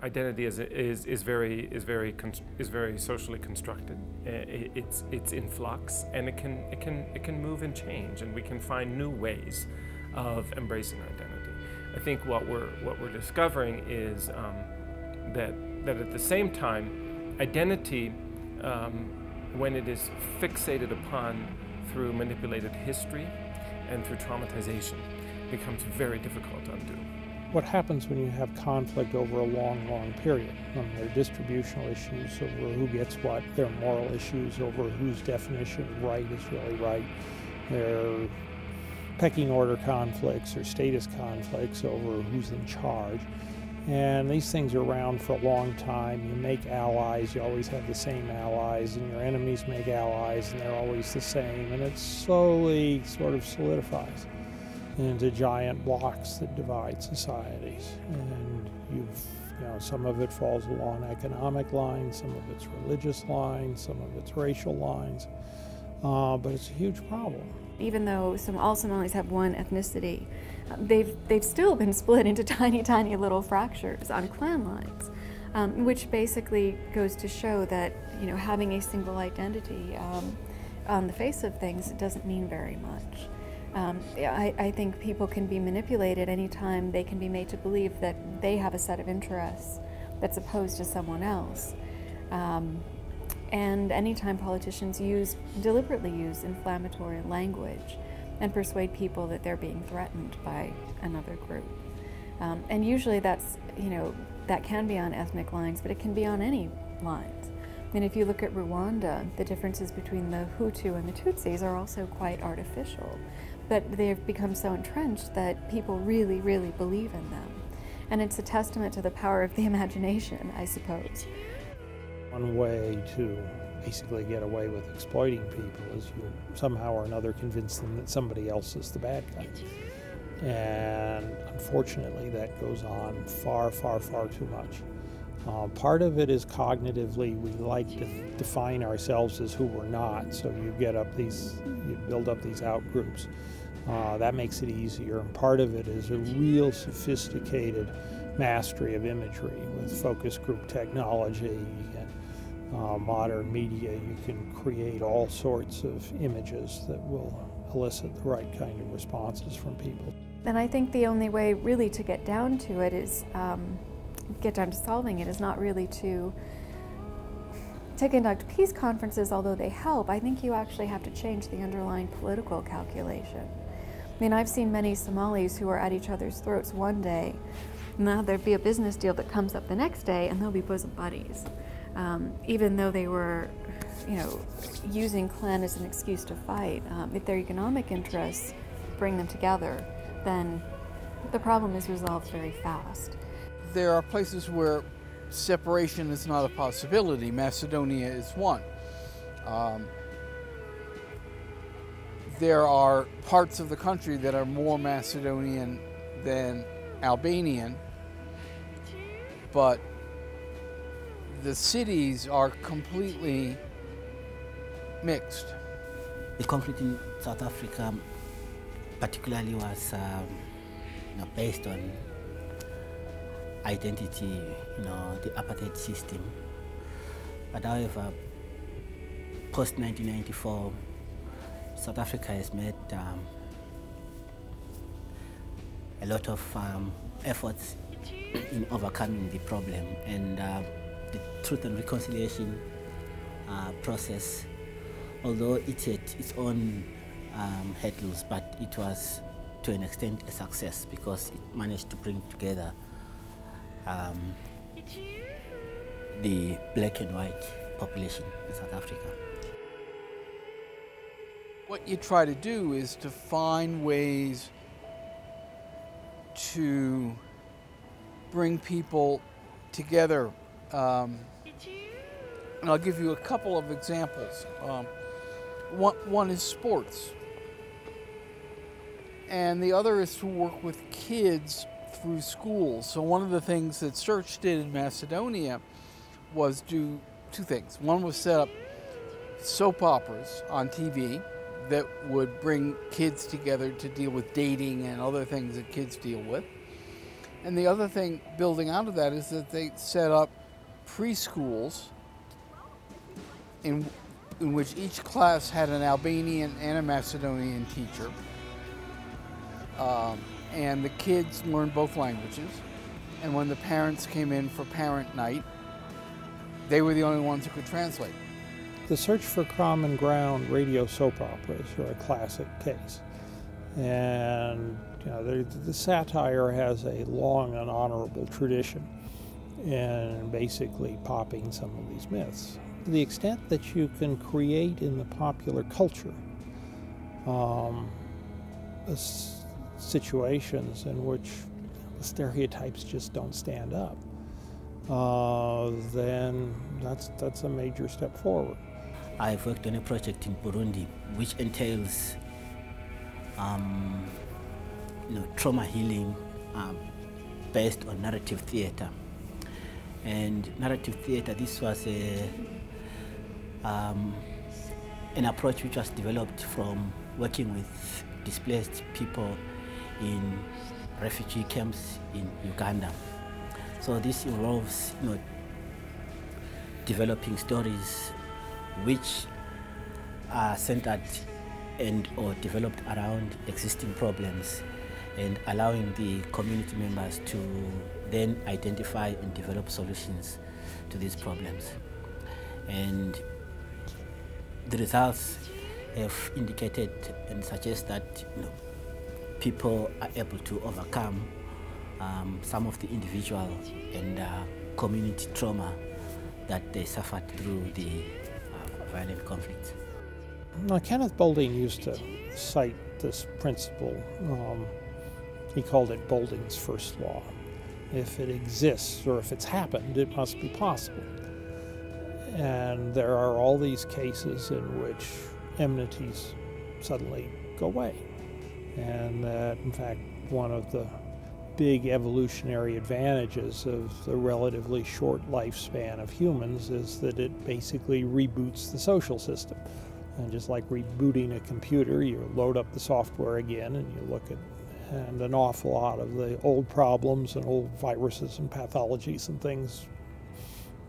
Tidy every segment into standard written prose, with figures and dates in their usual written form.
identity is very socially constructed. It's in flux, and it can move and change, and we can find new ways of embracing identity. I think what we're discovering is that at the same time, identity, when it is fixated upon through manipulated history and through traumatization, becomes very difficult to undo. What happens when you have conflict over a long period? There are distributional issues over who gets what. There are moral issues over whose definition of right is really right. There are pecking order conflicts or status conflicts over who's in charge. And these things are around for a long time. You make allies, you always have the same allies, and your enemies make allies, and they're always the same. And it slowly sort of solidifies into giant blocks that divide societies. And some of it falls along economic lines, some of it's religious lines, some of it's racial lines, but it's a huge problem. Even though all Somalis have one ethnicity, they've still been split into tiny little fractures on clan lines, which basically goes to show that having a single identity on the face of things doesn't mean very much. I think people can be manipulated anytime they can be made to believe that they have a set of interests that's opposed to someone else. And anytime politicians deliberately use inflammatory language and persuade people that they're being threatened by another group. And usually that can be on ethnic lines, but it can be on any lines. And if you look at Rwanda, the differences between the Hutu and the Tutsis are also quite artificial. But they've become so entrenched that people really believe in them. And it's a testament to the power of the imagination, I suppose. One way to basically get away with exploiting people is you somehow or another convince them that somebody else is the bad guy. And unfortunately, that goes on far too much. Part of it is cognitively, we like to define ourselves as who we're not, so you build up these out-groups. That makes it easier. And part of it is a real sophisticated mastery of imagery with focus group technology and modern media. You can create all sorts of images that will elicit the right kind of responses from people. And I think the only way really to get down to it is, get down to solving it is not really to conduct peace conferences, although they help. I think you actually have to change the underlying political calculation. I mean, I've seen many Somalis who are at each other's throats one day, and now there'd be a business deal that comes up the next day, and they'll be bosom buddies. Even though they were, using clan as an excuse to fight. If their economic interests bring them together, then the problem is resolved very fast. There are places where separation is not a possibility. Macedonia is one. There are parts of the country that are more Macedonian than Albanian, but the cities are completely mixed. The conflict in South Africa particularly was based on identity, the apartheid system. But however, post-1994, South Africa has made a lot of efforts in overcoming the problem, and the Truth and Reconciliation process, although it had its own hurdles, but it was to an extent a success because it managed to bring together the black and white population in South Africa. What you try to do is to find ways to bring people together. And I'll give you a couple of examples. One is sports. And the other is to work with kids through schools. So one of the things that Search did in Macedonia was do two things. One was set up soap operas on TV that would bring kids together to deal with dating and other things that kids deal with. And the other thing building out of that is that they set up preschools in which each class had an Albanian and a Macedonian teacher. And the kids learned both languages. And when the parents came in for parent night, they were the only ones who could translate. The Search for Common Ground radio soap operas are a classic case. And you know, the satire has a long and honorable tradition in basically popping some of these myths. To the extent that you can create in the popular culture situations in which the stereotypes just don't stand up, then that's a major step forward. I've worked on a project in Burundi which entails trauma healing based on narrative theater. And narrative theater, this was an approach which was developed from working with displaced people in refugee camps in Uganda. So this involves developing stories which are centered and or developed around existing problems, and allowing the community members to then identify and develop solutions to these problems. And the results have indicated and suggest that people are able to overcome some of the individual and community trauma that they suffered through the violent conflicts. Now, Kenneth Boulding used to cite this principle. He called it Boulding's first law. If it exists or if it's happened, it must be possible. And there are all these cases in which enmities suddenly go away. And that, in fact, one of the big evolutionary advantages of the relatively short lifespan of humans is that it basically reboots the social system. And just like rebooting a computer, you load up the software again and you look at, and an awful lot of the old problems and old viruses and pathologies and things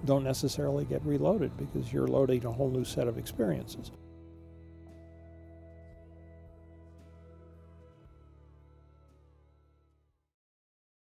don't necessarily get reloaded because you're loading a whole new set of experiences.